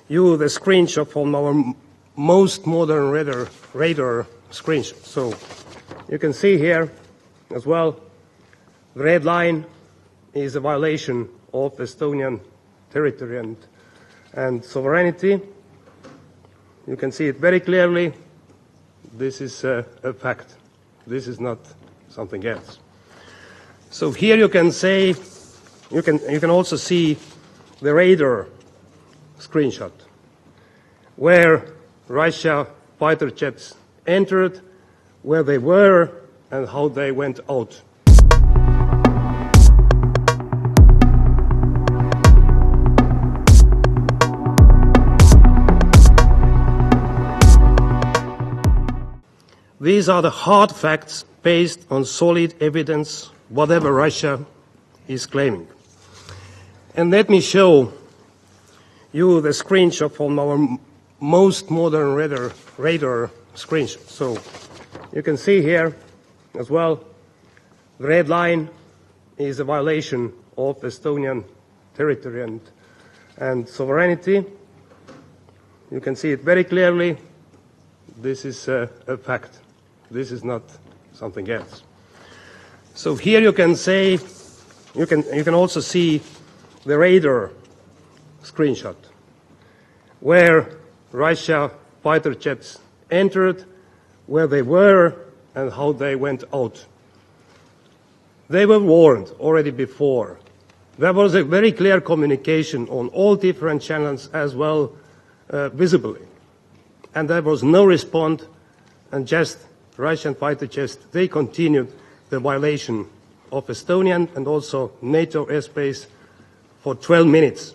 you the screenshot from our most modern radar screenshot. So you can see here as well, the red line is a violation of Estonian territory and sovereignty. You can see it very clearly. This is a fact. This is not something else. So here you can say, you can also see the radar screenshot where Russia fighter jets entered, where they were, and how they went out. These are the hard facts based on solid evidence, whatever Russia is claiming. And let me show you the screenshot from our most modern radar screenshot. So you can see here as well, the red line is a violation of Estonian territory and sovereignty. You can see it very clearly. This is a fact. This is not something else. So here you can say, you can also see the radar screenshot where Russia fighter jets entered, where they were, and how they went out. They were warned already before. There was a very clear communication on all different channels as well, visibly. And there was no response, and just Russian fighter jets, they continued the violation of Estonian and also NATO airspace for 12 minutes,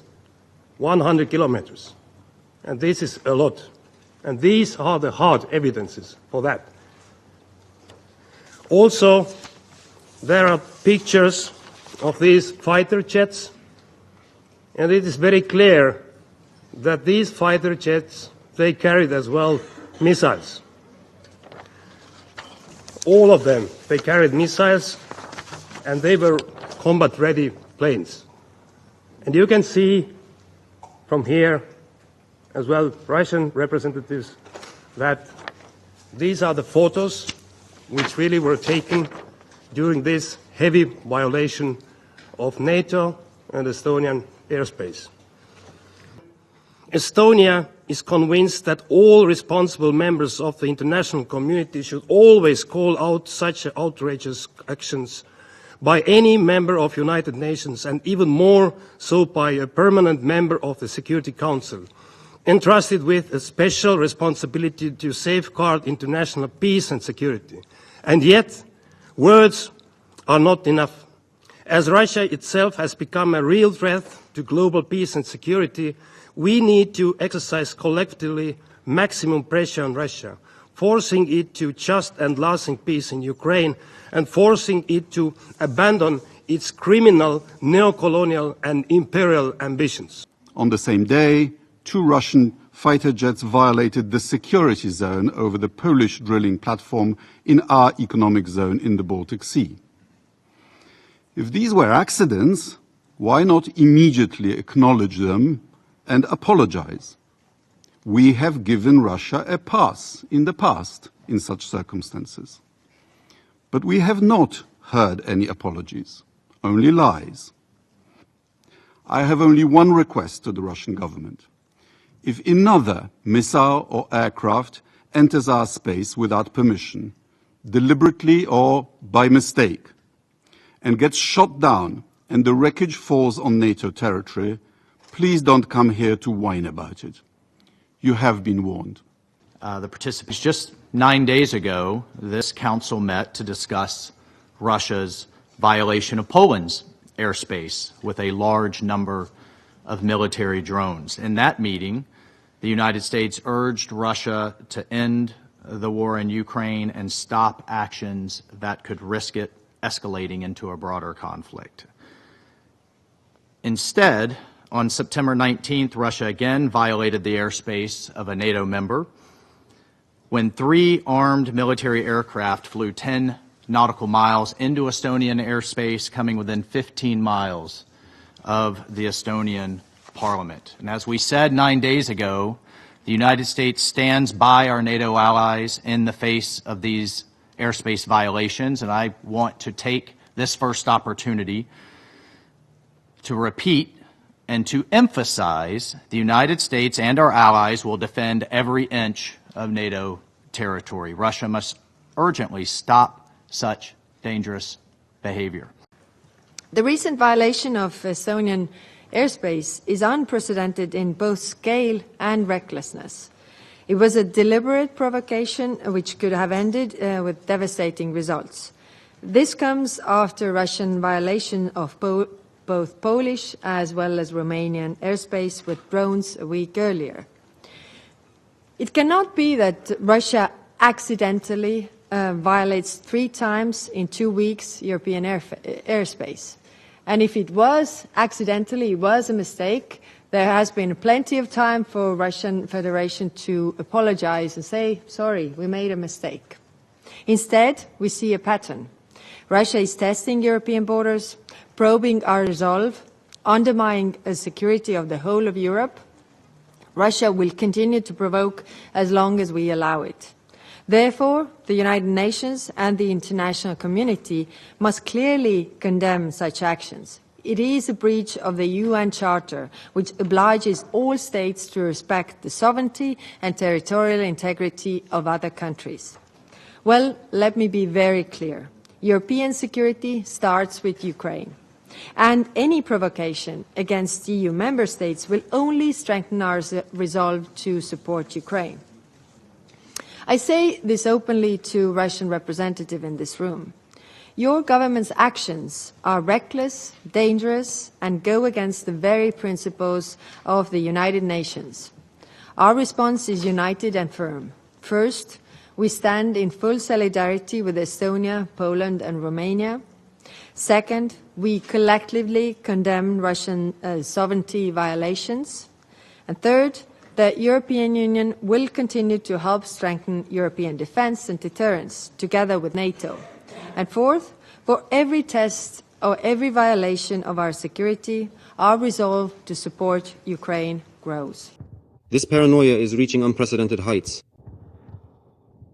100 kilometers. And this is a lot. And these are the hard evidences for that. Also, there are pictures of these fighter jets, and it is very clear that these fighter jets, they carried as well missiles. All of them, they carried missiles, and they were combat-ready planes. And you can see from here as well, Russian representatives, that these are the photos which really were taken during this heavy violation of NATO and Estonian airspace. Estonia is convinced that all responsible members of the international community should always call out such outrageous actions by any member of United Nations, and even more so by a permanent member of the Security Council, entrusted with a special responsibility to safeguard international peace and security. And yet, words are not enough. As Russia itself has become a real threat to global peace and security, we need to exercise collectively maximum pressure on Russia, forcing it to just and lasting peace in Ukraine and forcing it to abandon its criminal, neo-colonial and imperial ambitions. On the same day, 2 Russian fighter jets violated the security zone over the Polish drilling platform in our economic zone in the Baltic Sea. If these were accidents, why not immediately acknowledge them and apologize? We have given Russia a pass in the past in such circumstances. But we have not heard any apologies, only lies. I have only one request to the Russian government. If another missile or aircraft enters our space without permission, deliberately or by mistake, and gets shot down and the wreckage falls on NATO territory, please don't come here to whine about it. You have been warned. The participants, just 9 days ago, this council met to discuss Russia's violation of Poland's airspace with a large number of military drones. In that meeting, the United States urged Russia to end the war in Ukraine and stop actions that could risk it escalating into a broader conflict. Instead, on September 19th, Russia again violated the airspace of a NATO member when 3 armed military aircraft flew 10 nautical miles into Estonian airspace, coming within 15 miles of the Estonian Parliament. And as we said 9 days ago, the United States stands by our NATO allies in the face of these airspace violations, and I want to take this first opportunity to repeat and to emphasize the United States and our allies will defend every inch of NATO territory. Russia must urgently stop such dangerous behavior. The recent violation of Estonian airspace is unprecedented in both scale and recklessness. It was a deliberate provocation which could have ended with devastating results. This comes after Russian violation of both Polish as well as Romanian airspace with drones a week earlier. It cannot be that Russia accidentally violates 3 times in 2 weeks European airspace. And if it was accidentally, it was a mistake, there has been plenty of time for Russian Federation to apologize and say, sorry, we made a mistake. Instead, we see a pattern. Russia is testing European borders, probing our resolve, undermining the security of the whole of Europe. Russia will continue to provoke as long as we allow it. Therefore, the United Nations and the international community must clearly condemn such actions. It is a breach of the UN Charter, which obliges all states to respect the sovereignty and territorial integrity of other countries. Well, let me be very clear. European security starts with Ukraine. And any provocation against EU member states will only strengthen our resolve to support Ukraine. I say this openly to Russian representatives in this room. Your government's actions are reckless, dangerous, and go against the very principles of the United Nations. Our response is united and firm. First, we stand in full solidarity with Estonia, Poland and Romania. Second, we collectively condemn Russian sovereignty violations. And third, the European Union will continue to help strengthen European defence and deterrence, together with NATO. And fourth, for every test or every violation of our security, our resolve to support Ukraine grows. This paranoia is reaching unprecedented heights.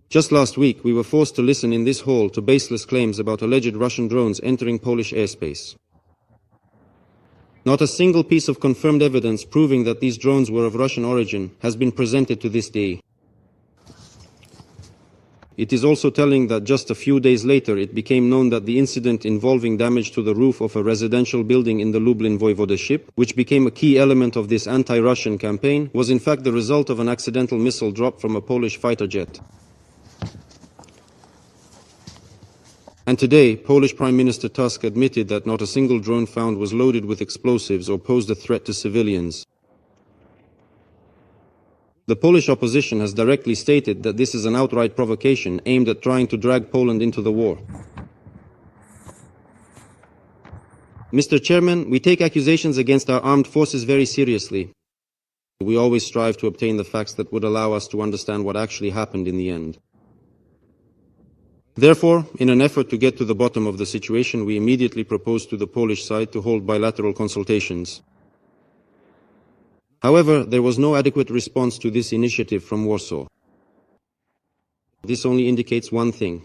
Just last week, we were forced to listen in this hall to baseless claims about alleged Russian drones entering Polish airspace. Not a single piece of confirmed evidence proving that these drones were of Russian origin has been presented to this day. It is also telling that just a few days later it became known that the incident involving damage to the roof of a residential building in the Lublin voivodeship, which became a key element of this anti-Russian campaign, was in fact the result of an accidental missile dropped from a Polish fighter jet. And today, Polish Prime Minister Tusk admitted that not a single drone found was loaded with explosives or posed a threat to civilians. The Polish opposition has directly stated that this is an outright provocation aimed at trying to drag Poland into the war. Mr. Chairman, we take accusations against our armed forces very seriously. We always strive to obtain the facts that would allow us to understand what actually happened in the end. Therefore, in an effort to get to the bottom of the situation, we immediately proposed to the Polish side to hold bilateral consultations. However, there was no adequate response to this initiative from Warsaw. This only indicates one thing.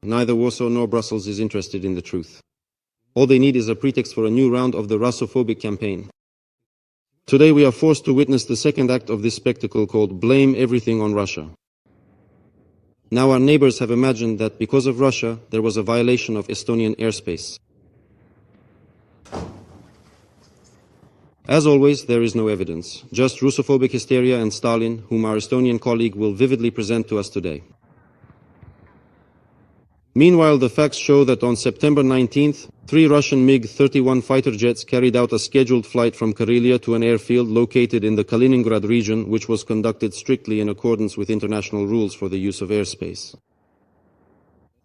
Neither Warsaw nor Brussels is interested in the truth. All they need is a pretext for a new round of the Russophobic campaign. Today we are forced to witness the second act of this spectacle called Blame Everything on Russia. Now our neighbors have imagined that because of Russia, there was a violation of Estonian airspace. As always, there is no evidence, just Russophobic hysteria and Stalin, whom our Estonian colleague will vividly present to us today. Meanwhile, the facts show that on September 19th, 3 Russian MiG-31 fighter jets carried out a scheduled flight from Karelia to an airfield located in the Kaliningrad region, which was conducted strictly in accordance with international rules for the use of airspace.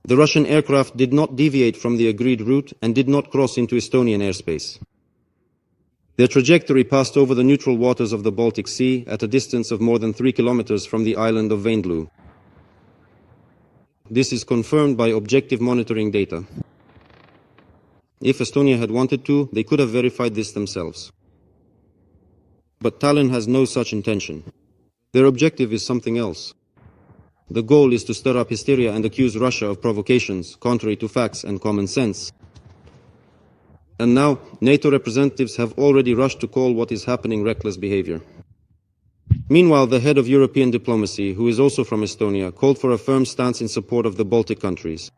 The Russian aircraft did not deviate from the agreed route and did not cross into Estonian airspace. Their trajectory passed over the neutral waters of the Baltic Sea at a distance of more than 3 kilometers from the island of Vendlu. This is confirmed by objective monitoring data. If Estonia had wanted to, they could have verified this themselves. But Tallinn has no such intention. Their objective is something else. The goal is to stir up hysteria and accuse Russia of provocations, contrary to facts and common sense. And now, NATO representatives have already rushed to call what is happening reckless behavior. Meanwhile, the head of European diplomacy, who is also from Estonia, called for a firm stance in support of the Baltic countries.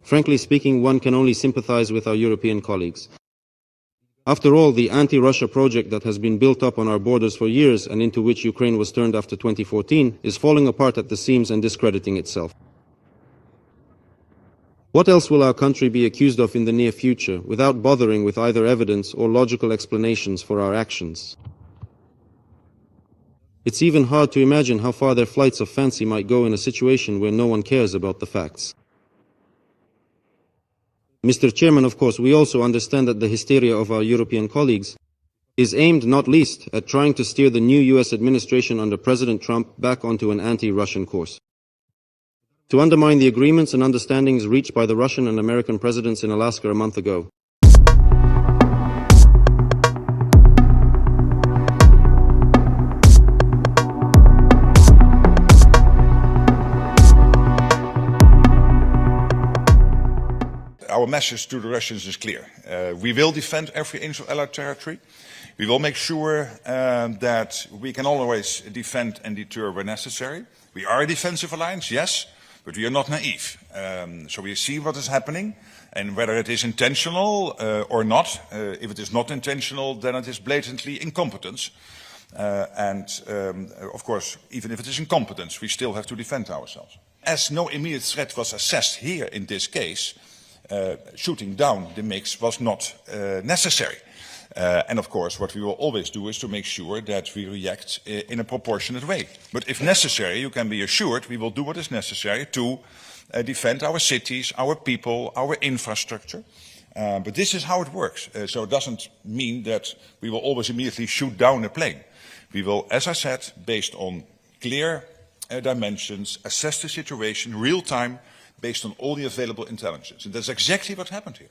Frankly speaking, one can only sympathize with our European colleagues. After all, the anti-Russia project that has been built up on our borders for years and into which Ukraine was turned after 2014 is falling apart at the seams and discrediting itself. What else will our country be accused of in the near future without bothering with either evidence or logical explanations for our actions? It's even hard to imagine how far their flights of fancy might go in a situation where no one cares about the facts. Mr. Chairman, of course, we also understand that the hysteria of our European colleagues is aimed not least at trying to steer the new US administration under President Trump back onto an anti-Russian course, to undermine the agreements and understandings reached by the Russian and American presidents in Alaska a month ago. Our message to the Russians is clear. We will defend every inch of Allied territory. We will make sure that we can always defend and deter where necessary. We are a defensive alliance, yes, but we are not naive. So we see what is happening, and whether it is intentional or not. If it is not intentional, then it is blatantly incompetence. Of course, even if it is incompetence, we still have to defend ourselves. As no immediate threat was assessed here in this case, shooting down the MiGs was not necessary. And of course, what we will always do is to make sure that we react in a proportionate way. But if necessary, you can be assured we will do what is necessary to defend our cities, our people, our infrastructure. But this is how it works. So it doesn't mean that we will always immediately shoot down a plane. We will, as I said, based on clear dimensions, assess the situation real time, based on all the available intelligence. And that's exactly what happened here.